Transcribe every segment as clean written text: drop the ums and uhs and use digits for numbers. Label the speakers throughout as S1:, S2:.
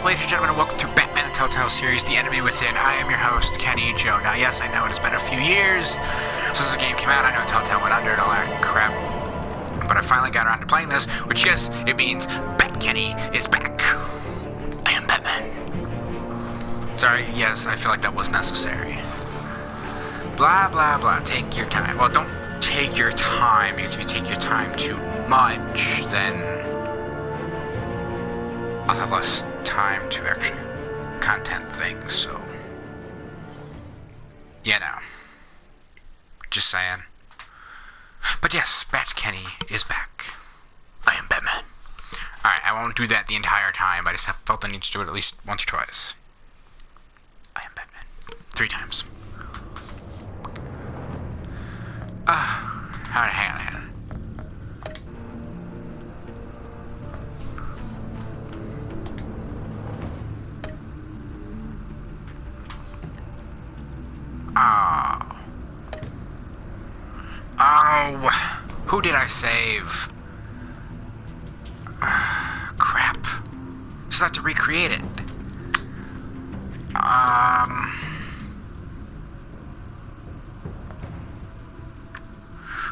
S1: ladies and gentlemen, and welcome to Batman the Telltale series, The Enemy Within. I am your host, Kenny Joe. Now, yes, I know it has been a few years since the game came out. I know Telltale went under and all that crap. But I finally got around to playing this, which, yes, it means Bat Kenny is back. I am Batman. Sorry, yes, I feel like that was necessary. Blah, blah, blah. Take your time. Well, don't take your time, because if you take your time too much, then I'll have less time to actually content things, so yeah, no. Just saying. But yes, Bat Kenny is back. I am Batman. Alright, I won't do that the entire time, I just have felt the need to do it at least once or twice. I am Batman. 3 times. Hang on. Oh, who did I save? Crap. Just have to recreate it.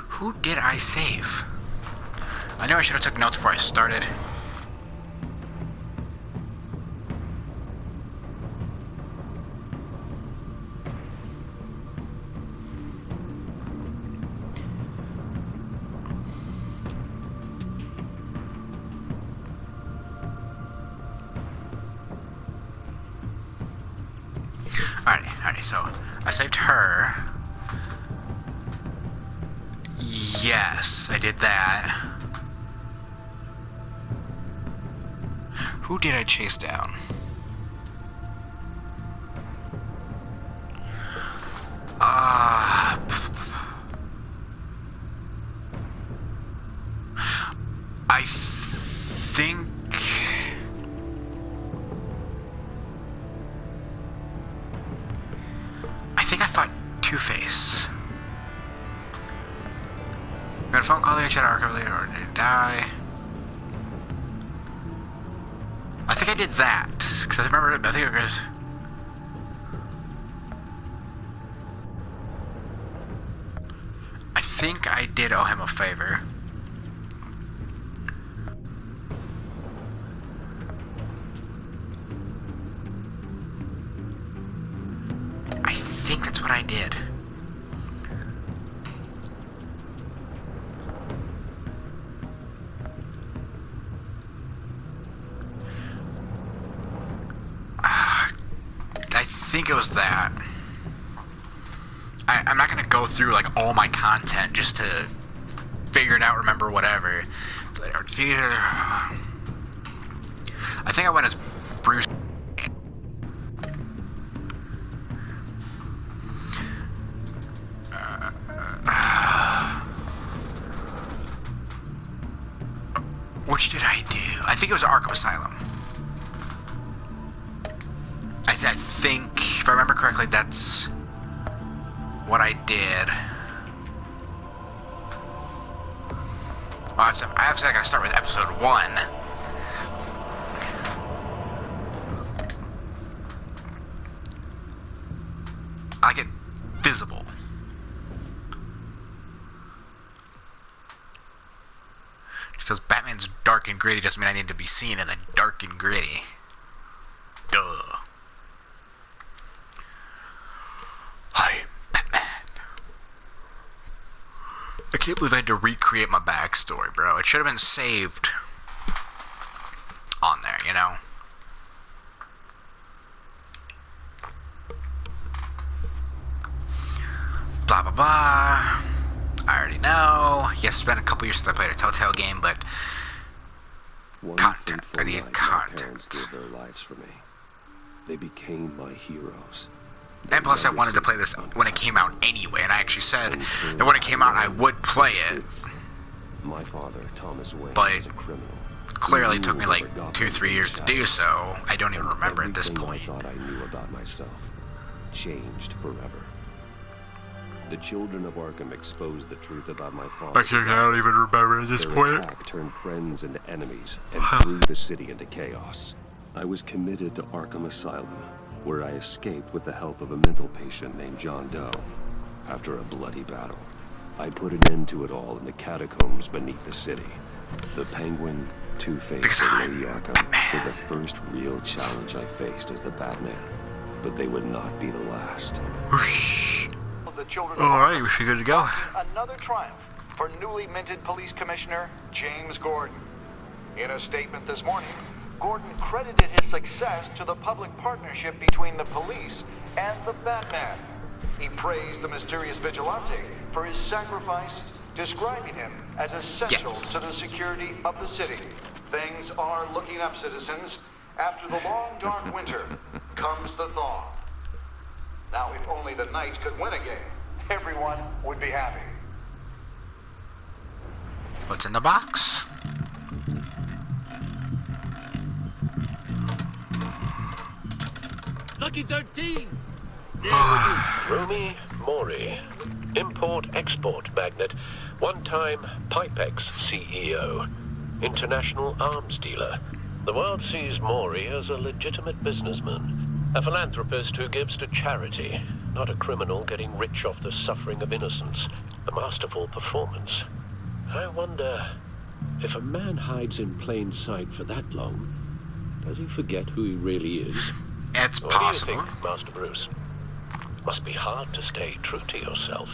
S1: Who did I save? I knew I should have took notes before I started. Alrighty, so I saved her. Yes, I did that. Who did I chase down? I think I fought Two-Face. Got a phone call the Shadow Archive later or did it die? I think I did that. Because I remember, I think it was... I think I did owe him a favor. I think that's what I did. I think it was that. I'm not gonna go through like all my content just to figure it out, remember whatever. I think I went as Bruce. Which did I do? I think it was Arkham Asylum. I think, if I remember correctly, that's what I did. Well, obviously I gotta start with episode 1. I get visible. Because Batman's dark and gritty doesn't mean I need to be seen in the dark and gritty. Duh. I'm Batman. I can't believe I had to recreate my backstory, bro. It should have been saved on there, you know? Blah, blah, blah. I already know. Yes, it's been a couple years since I played a Telltale game, but content. I need content.
S2: My parents gave their lives for me. They became my heroes.
S1: And plus, I wanted to play this when it came out anyway, and I actually said that when it came out, I would play it.
S2: My father, Thomas Wayne,
S1: but
S2: was a criminal.
S1: Clearly took me like 2-3 years to do so. I don't even remember at this point.
S2: I thought I knew about myself changed forever. The children of Arkham exposed the truth about my father.
S1: I don't even remember at this point.
S2: Their attack turned friends into enemies and threw the city into chaos. I was committed to Arkham Asylum, where I escaped with the help of a mental patient named John Doe. After a bloody battle, I put an end to it all in the catacombs beneath the city. The Penguin, Two-Face, and Lady Arkham were the first real challenge I faced as the Batman. But they would not be the last.
S1: Whoosh. Alright, we're good to go.
S3: Another triumph for newly minted police commissioner James Gordon. In a statement this morning, Gordon credited his success to the public partnership between the police and the Batman. He praised the mysterious vigilante for his sacrifice, describing him as essential to the security of the city. Things are looking up, citizens. After the long, dark winter comes the thaw. Now, if only the Knights could win a game, everyone would be happy.
S1: What's in the box?
S4: Lucky 13!
S5: Romy Mori, import-export magnate, one-time Pipex CEO, international arms dealer. The world sees Mori as a legitimate businessman, a philanthropist who gives to charity, not a criminal getting rich off the suffering of innocence. A masterful performance. I wonder,
S4: if a man hides in plain sight for that long, does he forget who he really is?
S1: It's
S5: what
S1: possible.
S5: do you think, Master Bruce? Must be hard to stay true to yourself.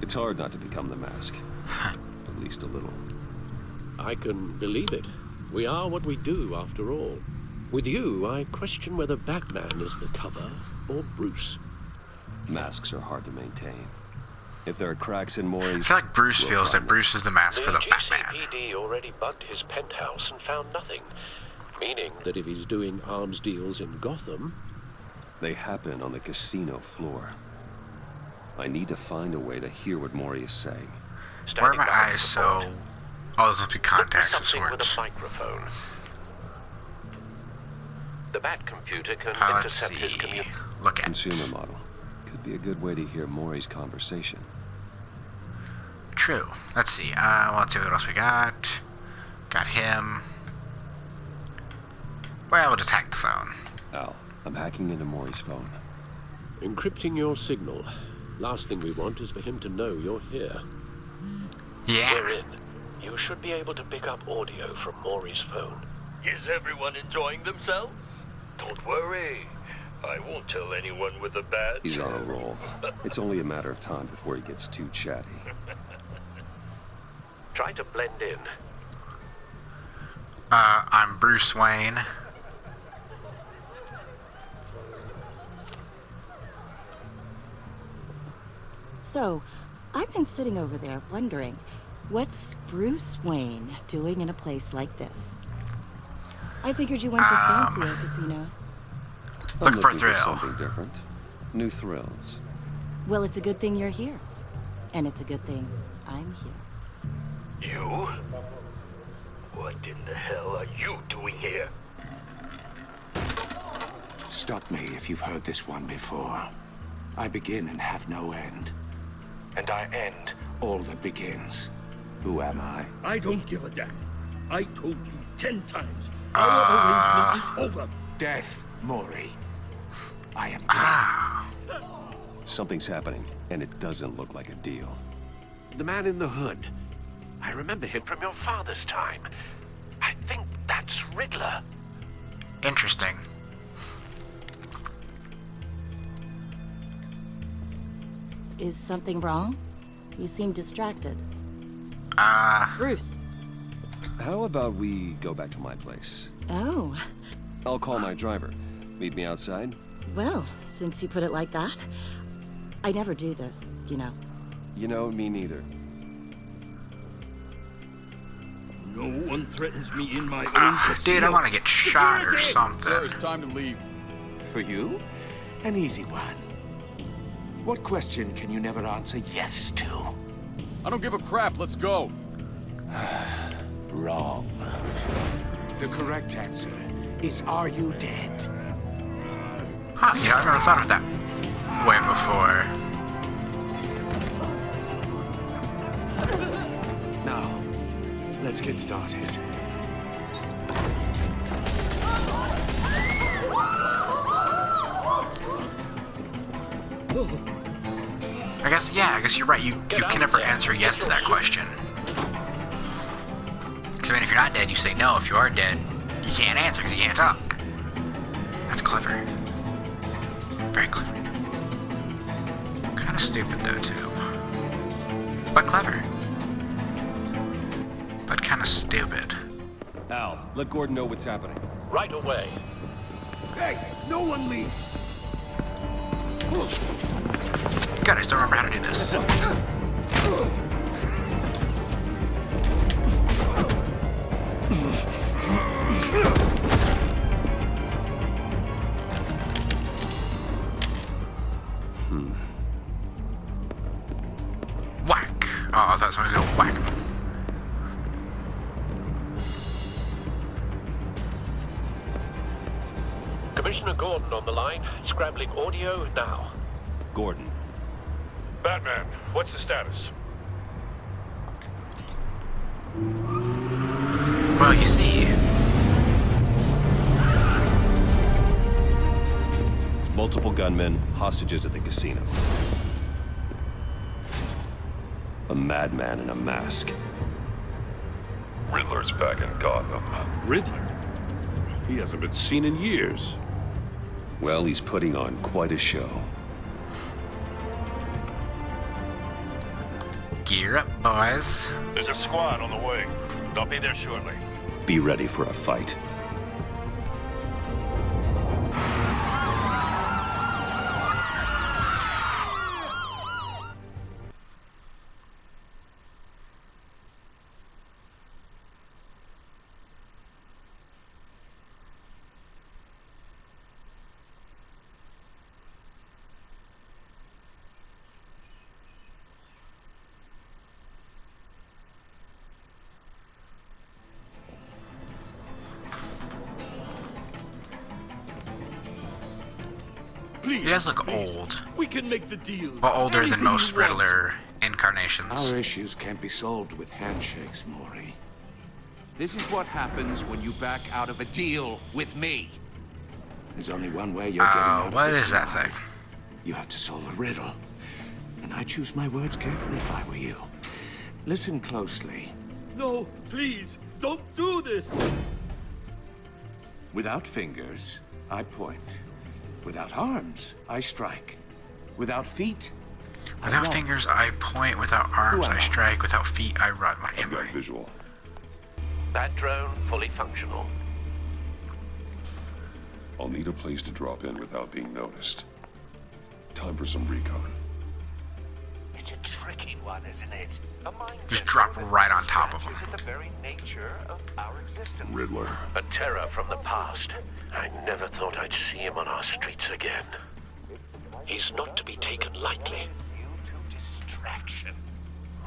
S2: It's hard not to become the Mask. At least a little.
S4: I can believe it. We are what we do, after all. With you, I question whether Batman is the cover or Bruce.
S2: Masks are hard to maintain. If there are cracks in Mori's...
S1: I feel like Bruce feels that Bruce is the mask for the Batman.
S5: GCPD already bugged his penthouse and found nothing. Meaning
S4: that if he's doing arms deals in Gotham...
S2: They happen on the casino floor. I need to find a way to hear what Mori is saying.
S1: Where are my eyes so... Oh, those must be contacts of
S5: something with
S1: sorts.
S5: a microphone. The Bat computer can
S1: Let's
S5: intercept his
S1: see.
S5: communication.
S1: Look at.
S2: Consumer model. Could be a good way to hear Mori's conversation.
S1: True. Let's see. Let's see what else we got. Got him. Well, we'll just hack the phone.
S2: Al, I'm hacking into Mori's phone.
S4: Encrypting your signal. Last thing we want is for him to know you're here.
S1: Yeah.
S5: We're in. You should be able to pick up audio from Maury's phone.
S6: Is everyone enjoying themselves? Don't worry. I won't tell anyone with a badge.
S2: He's on a roll. It's only a matter of time before he gets too chatty.
S5: Try to blend in.
S1: I'm Bruce Wayne.
S7: So, I've been sitting over there wondering, what's Bruce Wayne doing in a place like this? I figured you went to fancier casinos.
S1: Looking for a
S2: I'm
S1: thrill.
S2: something different. New thrills.
S7: Well, it's a good thing you're here. And it's a good thing I'm here.
S6: You? What in the hell are you doing here?
S8: Stop me if you've heard this one before. I begin and have no end. And I end all that begins. Who am I?
S4: I don't give a damn. I told you 10 times. Our arrangement is over.
S8: Death, Mori. I am dead.
S2: Something's happening, and it doesn't look like a deal.
S5: The man in the hood. I remember him from your father's time. I think that's Riddler.
S1: Interesting.
S7: Is something wrong? You seem distracted. Bruce.
S2: How about we go back to my place?
S7: Oh,
S2: I'll call my driver. Meet me outside?
S7: well, since you put it like that. I never do this, you know.
S2: You know, me neither.
S4: No one threatens me in my own casino.
S1: Dude, I want to get shot or something.
S9: Sir, it's time to leave.
S8: For you? An easy one. What question can you never answer yes to?
S9: I don't give a crap. Let's go.
S8: Wrong. The correct answer is, are you dead?
S1: Huh, you know, I've never thought of that way before.
S8: Now, let's get started.
S1: I guess you're right. You can never answer yes to that question. Because, I mean, if you're not dead, you say no. If you are dead, you can't answer because you can't talk. That's clever. Very clever. Kind of stupid, though, too. But clever. But kind of stupid.
S2: Al, let Gordon know what's happening.
S5: Right away.
S8: Hey, no one leaves.
S1: God, I still remember how to do this. Whack. Oh, I thought someone was gonna whack him.
S5: Commissioner Gordon on the line. Scrambling audio now.
S2: Gordon.
S6: Batman, what's the status?
S1: Well, you see,
S2: Multiple gunmen, hostages at the casino. A madman in a mask.
S10: Riddler's back in Gotham.
S9: Riddler? He hasn't been seen in years.
S2: Well, he's putting on quite a show.
S1: gear up, boys.
S6: There's a squad on the way. They'll be there shortly.
S2: Be ready for a fight.
S1: He does look old.
S6: We can make the deal.
S1: Well, older than
S6: Anything
S1: most
S6: you want.
S1: Riddler incarnations.
S8: Our issues can't be solved with handshakes, Maury.
S11: This is what happens when you back out of a deal with me.
S8: There's only one way you're getting out of
S1: what
S8: this
S1: is that
S8: alive.
S1: thing?
S8: You have to solve a riddle. And I choose my words carefully if I were you. Listen closely.
S6: No, please, don't do this.
S8: Without fingers, I point. Without arms, I strike. Without feet,
S1: Without fingers, I point. Without arms, I strike. Without feet, I run. What am I?
S10: Visual.
S5: That drone fully functional.
S10: I'll need a place to drop in without being noticed. Time for some recon.
S3: It's a tricky one, isn't it? A mind
S1: Just drop right on top of him.
S3: is the very nature of our existence.
S10: Riddler.
S5: A terror from the past. I never thought I'd see him on our streets again. He's not to be taken lightly.
S3: You to distraction,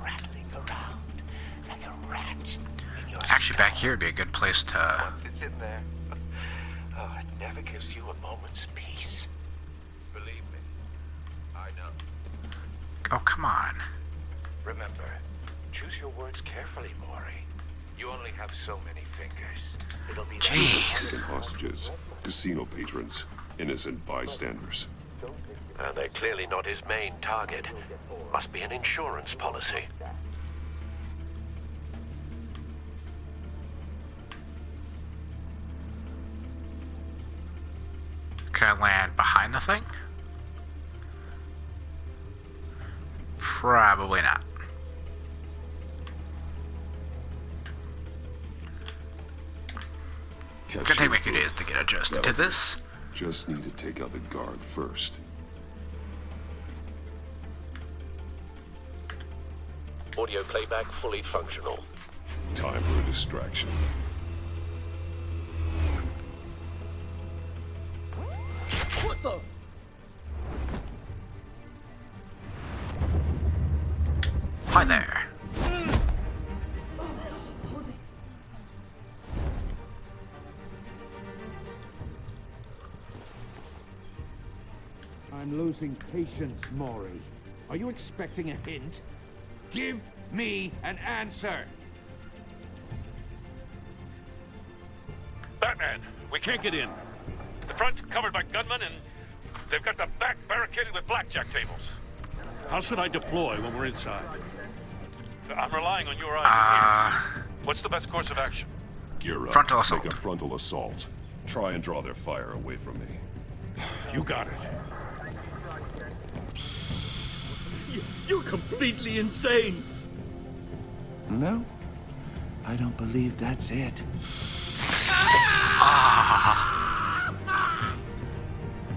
S3: rattling around like a rat in your
S1: Actually, back here would be a good place to.
S3: Once it's in there, oh, it never gives you a moment's peace. Believe me, I know.
S1: Oh, come on.
S3: Remember, choose your words carefully, Maury. You only have so many fingers. It'll be
S1: Jeez.
S10: Hostages, casino patrons, innocent bystanders.
S5: They're clearly not his main target. Must be an insurance policy.
S1: Can I land behind the thing? Probably not. It's gonna take me a few days to get adjusted to this.
S10: Just need to take out the guard first.
S5: Audio playback fully functional.
S10: Time for a distraction.
S6: What the?
S1: Hi there.
S11: I'm losing patience, Maury. Are you expecting a hint? Give me an answer!
S6: Batman, we can't get in. The front's covered by gunmen and they've got the back barricaded with blackjack tables.
S9: How should I deploy when we're inside?
S6: I'm relying on your eyes. What's the best course of action?
S10: Gear up.
S1: Frontal assault.
S10: Make a frontal assault. Try and draw their fire away from me.
S9: You got it.
S12: You're completely insane!
S8: No, I don't believe that's it.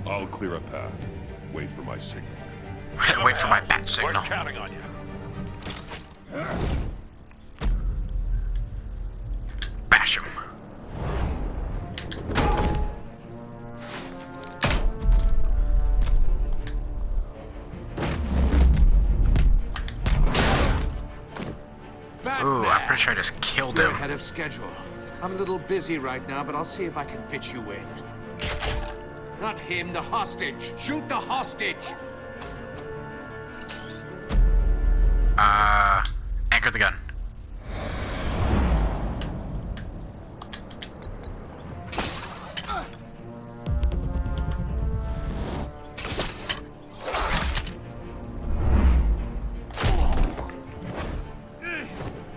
S10: I'll clear a path. Wait for my signal.
S1: Wait for my bat signal.
S6: We're counting on you.
S1: Bash him. Ooh, I'm pretty sure I just killed
S11: You're
S1: him.
S11: ahead of schedule. I'm a little busy right now, but I'll see if I can fit you in. Not him, the hostage. Shoot the hostage!
S1: Anchor the gun.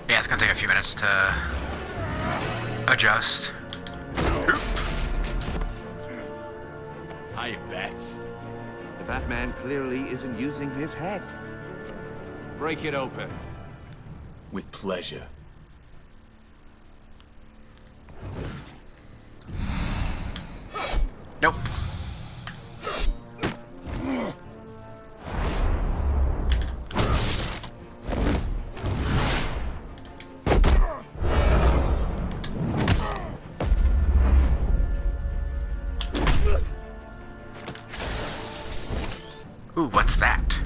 S1: Yeah, it's gonna take a few minutes to adjust.
S11: Hiya, Bats. The Batman clearly isn't using his head. Break it open. With pleasure.
S1: Nope. Ooh, what's that?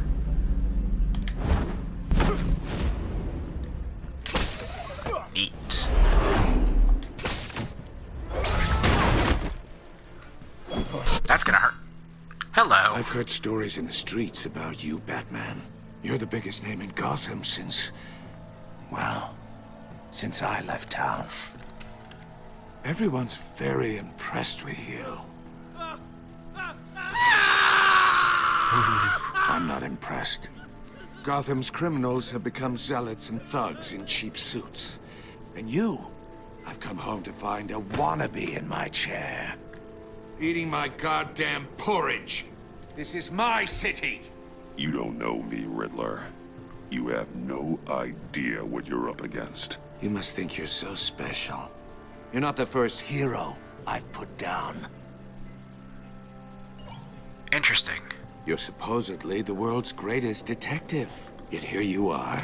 S1: Neat. That's gonna hurt. Hello.
S8: I've heard stories in the streets about you, Batman. You're the biggest name in Gotham since... well, since I left town. Everyone's very impressed with you. I'm not impressed. Gotham's criminals have become zealots and thugs in cheap suits. And you, I've come home to find a wannabe in my chair.
S11: Eating my goddamn porridge. This is my city.
S10: You don't know me, Riddler. You have no idea what you're up against.
S8: You must think you're so special. You're not the first hero I've put down.
S1: Interesting.
S8: You're supposedly the world's greatest detective. Yet here you are,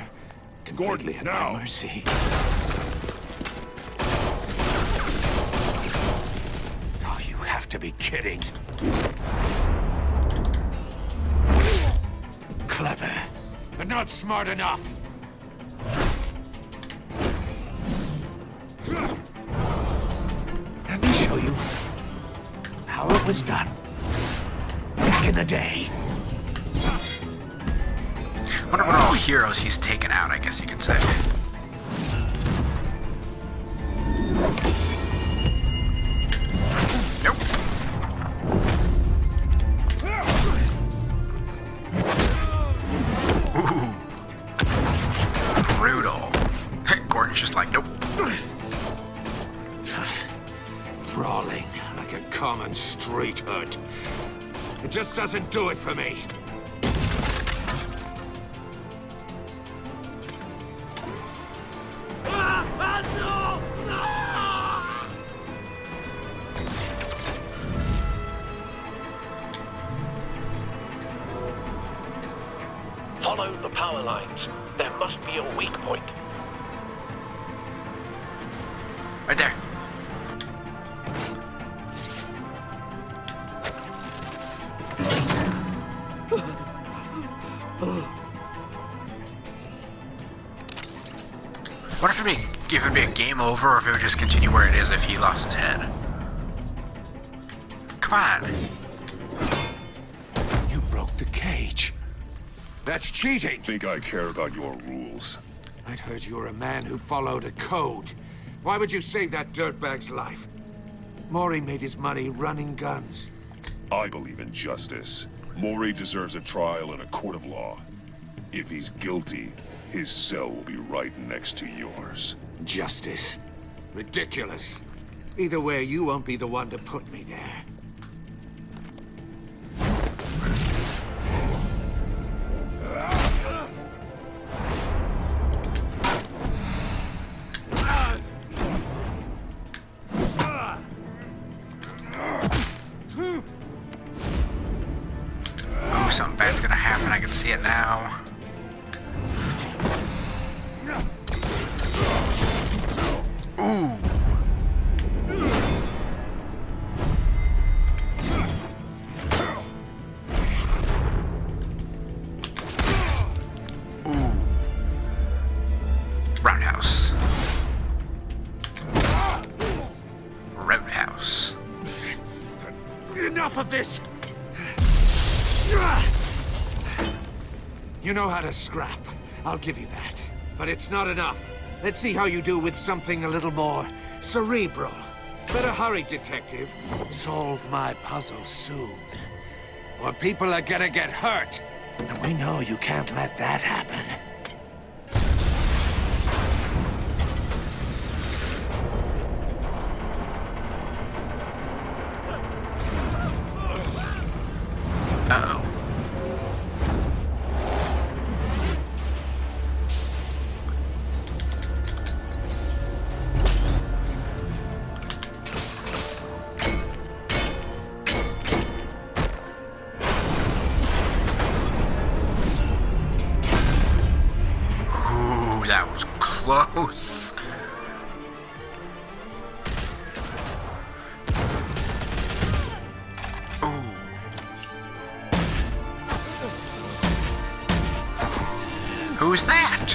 S8: completely at my mercy. Oh, you have to be kidding. Clever,
S11: But not smart enough.
S8: let me show you how it was done back in the day.
S1: Wonder what all heroes he's taken out, I guess you could say. Nope. Ooh. Brutal. Gordon's just like, nope.
S11: Brawling like a common street hood. It just doesn't do it for me.
S5: Follow the power lines. There must be a weak point.
S1: Right there. What if it would be a game over, or if it would just continue where it is if he lost his head? Come on.
S8: You broke the cage.
S11: That's cheating.
S10: Think I care about your rules?
S11: I'd heard you were a man who followed a code. Why would you save that dirtbag's life? Mori made his money running guns.
S10: I believe in justice. Mori deserves a trial in a court of law. If he's guilty, his cell will be right next to yours.
S8: Justice. Ridiculous. Either way, you won't be the one to put me there.
S1: Ooh, something bad's gonna happen. I can see it now. Ooh. Ooh. Roundhouse. Roadhouse.
S8: Enough of this! You know how to scrap. I'll give you that. But it's not enough. Let's see how you do with something a little more cerebral. Better hurry, detective. Solve my puzzle soon. Or people are gonna get hurt. And we know you can't let that happen.
S1: Uh-oh. Ooh, that was close. Who's that?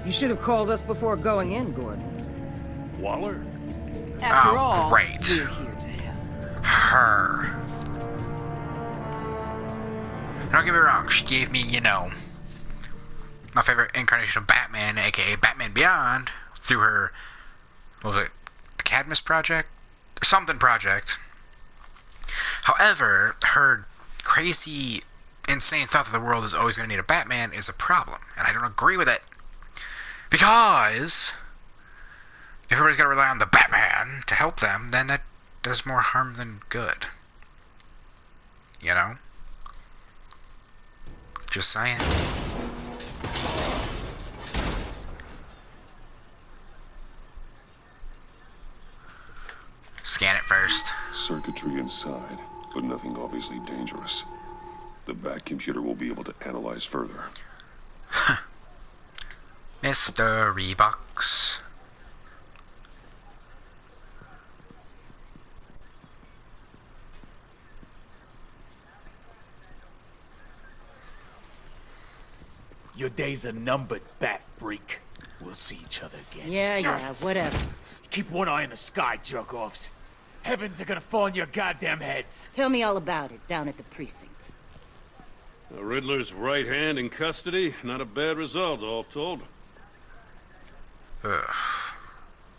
S13: You should have called us before going in, Gordon.
S9: Waller?
S13: After all,
S1: great.
S13: we're here to help.
S1: Her. Don't get me wrong, she gave me, you know, my favorite incarnation of Batman, aka Batman Beyond, through her, what was it, the Cadmus Project? Or something project. However, her crazy, insane thought that the world is always going to need a Batman is a problem, and I don't agree with it. Because if everybody's got to rely on the Batman to help them, then that does more harm than good. You know? Just saying. Scan it first.
S10: Circuitry inside, but nothing obviously dangerous. The Bat computer will be able to analyze further.
S1: Mystery box.
S12: Your days are numbered, Bat Freak. We'll see each other again.
S13: Yeah, whatever.
S12: Keep one eye in the sky, jerk-offs. Heavens are gonna fall on your goddamn heads.
S13: Tell me all about it down at the precinct.
S9: The Riddler's right hand in custody. Not a bad result, all told.
S1: Ugh.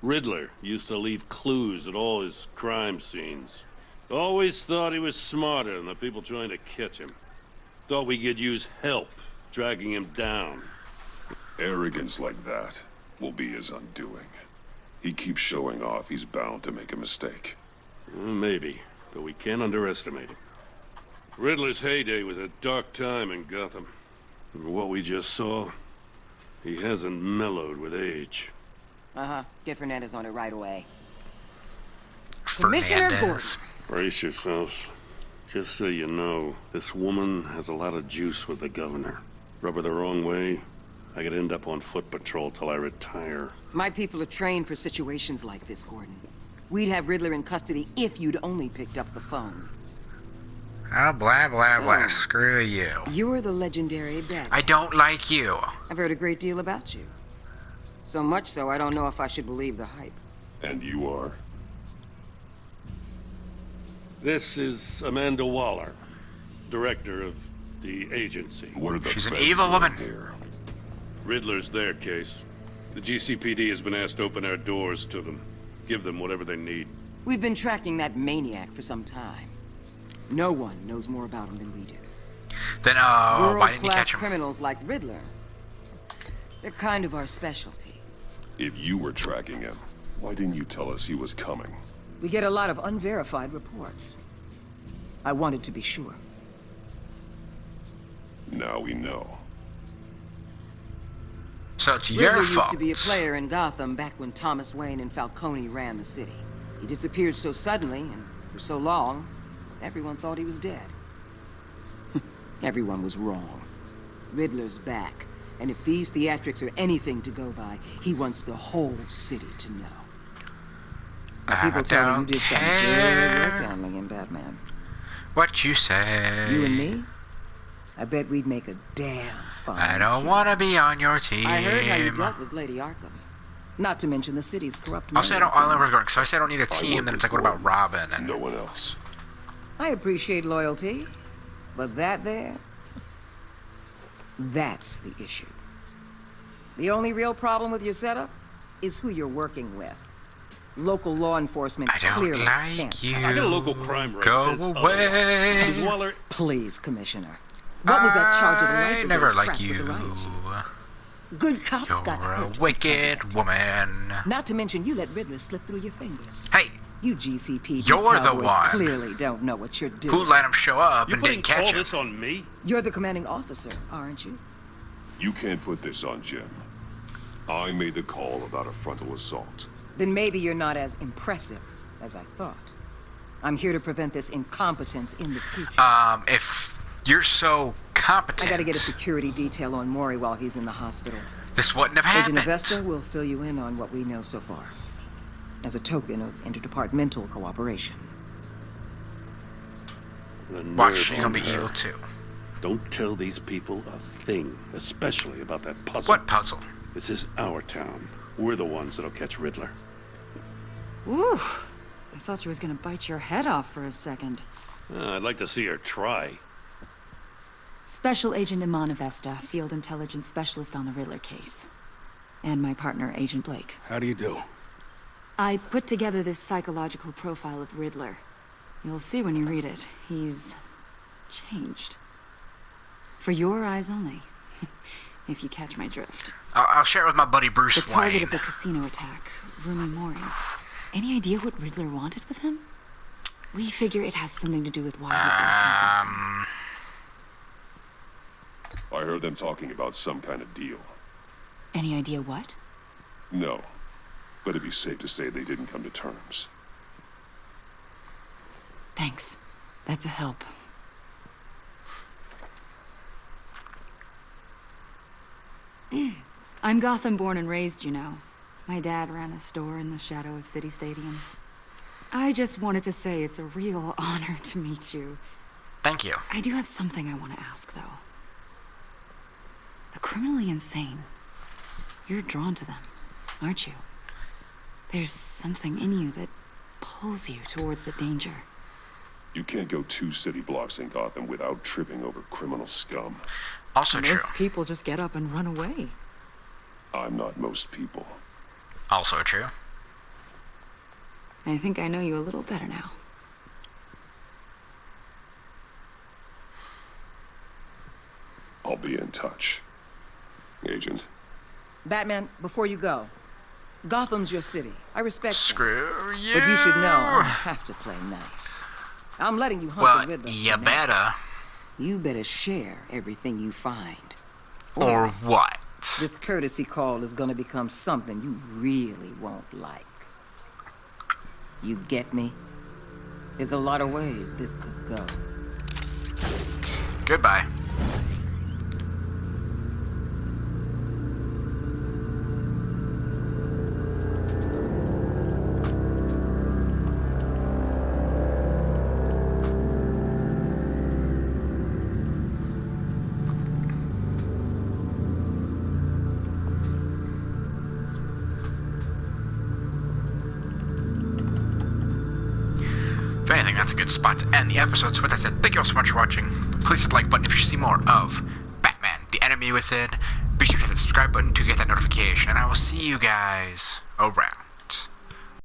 S9: Riddler used to leave clues at all his crime scenes. Always thought he was smarter than the people trying to catch him. Thought we could use help dragging him down.
S10: Arrogance like that will be his undoing. He keeps showing off, he's bound to make a mistake.
S9: Maybe, but we can't underestimate him. Riddler's heyday was a dark time in Gotham. And what we just saw, he hasn't mellowed with age.
S13: Get Fernandez on it right away.
S1: Commissioner
S13: Gordon.
S9: Brace yourselves. Just so you know, this woman has a lot of juice with the governor. Rub her the wrong way, I could end up on foot patrol till I retire.
S13: My people are trained for situations like this, Gordon. We'd have Riddler in custody if you'd only picked up the phone.
S1: Oh, blah, blah, blah. Screw you.
S13: You're the legendary Bat.
S1: I don't like you.
S13: I've heard a great deal about you. So much so, I don't know if I should believe the hype.
S10: And you are?
S9: This is Amanda Waller, director of the agency.
S10: What are the
S1: She's an
S10: feds
S1: evil
S10: doing
S1: woman.
S10: here?
S9: Riddler's their case. The GCPD has been asked to open our doors to them. Give them whatever they need.
S13: We've been tracking that maniac for some time. No one knows more about him than we do.
S1: Then, why didn't you catch him?
S13: Criminals like Riddler. They're kind of our specialty.
S10: If you were tracking him, why didn't you tell us he was coming?
S13: We get a lot of unverified reports. I wanted to be sure.
S10: Now we know.
S1: So it's your
S13: Riddler
S1: fault.
S13: used to be a player in Gotham back when Thomas Wayne and Falcone ran the city. He disappeared so suddenly and for so long, everyone thought he was dead. Everyone was wrong. Riddler's back, and if these theatrics are anything to go by, he wants the whole city to know. Now, people tell me you did something good work handling in Batman.
S1: What you say?
S13: You and me? I bet we'd make a damn fine
S1: I don't want to be on your team.
S13: I heard how you dealt with Lady Arkham. Not to mention the city's corrupt.
S1: I'll say I don't. I know where it's going. So I say I don't need a team. Then it's like, what about Robin and
S10: no one else?
S13: I appreciate loyalty, but that's the issue. The only real problem with your setup is who you're working with. Local law enforcement clearly can't.
S9: I got a local crime rate.
S1: Go away.
S9: Ms. Waller.
S13: Please, Commissioner. What was that charge of the right?
S1: I never like you.
S13: Good cops got
S1: You're a
S13: hurt.
S1: wicked woman.
S13: Not to mention you let Riddler slip through your fingers.
S1: Hey,
S13: you GCP
S1: you're the
S13: cowboys
S1: one
S13: clearly don't know what you're doing.
S1: who let him show up
S9: You're
S1: and
S9: putting
S1: didn't catch
S9: all
S1: him?
S9: this on me?
S13: You're the commanding officer, aren't you?
S10: You can't put this on Jim. I made the call about a frontal assault.
S13: Then maybe you're not as impressive as I thought. I'm here to prevent this incompetence in the future.
S1: If you're so competent,
S13: I gotta get a security detail on Maury while he's in the hospital.
S1: this wouldn't have happened.
S13: Agent Avesta will fill you in on what we know so far, as a token of interdepartmental cooperation.
S1: Watch, she's gonna be evil too.
S9: Don't tell these people a thing, especially about that puzzle.
S1: What puzzle?
S9: This is our town. We're the ones that'll catch Riddler.
S14: Ooh, I thought you was gonna bite your head off for a second.
S9: I'd like to see her try.
S14: Special Agent Iman Avesta, Field Intelligence Specialist on the Riddler case. And my partner, Agent Blake.
S12: How do you do?
S14: I put together this psychological profile of Riddler. You'll see when you read it. He's changed. For your eyes only. If you catch my drift.
S1: I'll share it with my buddy Bruce
S14: The target
S1: Wayne.
S14: of the casino attack, Rooney Mori. Any idea what Riddler wanted with him? We figure it has something to do with why he's got
S10: I heard them talking about some kind of deal.
S14: Any idea what?
S10: No, but it'd be safe to say they didn't come to terms.
S14: Thanks. That's a help. I'm Gotham born and raised, you know. My dad ran a store in the shadow of City Stadium. I just wanted to say it's a real honor to meet you.
S1: Thank you.
S14: I do have something I want to ask, though. The criminally insane. You're drawn to them, aren't you? There's something in you that pulls you towards the danger.
S10: You can't go 2 city blocks in Gotham without tripping over criminal scum.
S1: Also true.
S14: Most people just get up and run away.
S10: I'm not most people.
S1: Also true.
S14: I think I know you a little better now.
S10: I'll be in touch. Agent.
S13: Batman, before you go, Gotham's your city. I respect that.
S1: Screw you.
S13: But you should know I have to play nice. I'm letting you hunt the Riddler.
S1: You better.
S13: You better share everything you find.
S1: Or what?
S13: This courtesy call is gonna become something you really won't like. You get me? There's a lot of ways this could go.
S1: Goodbye. If anything, that's a good spot to end the episode. So with that said, thank you all so much for watching. Please hit the like button if you see more of Batman, The Enemy Within. Be sure to hit the subscribe button to get that notification. And I will see you guys around.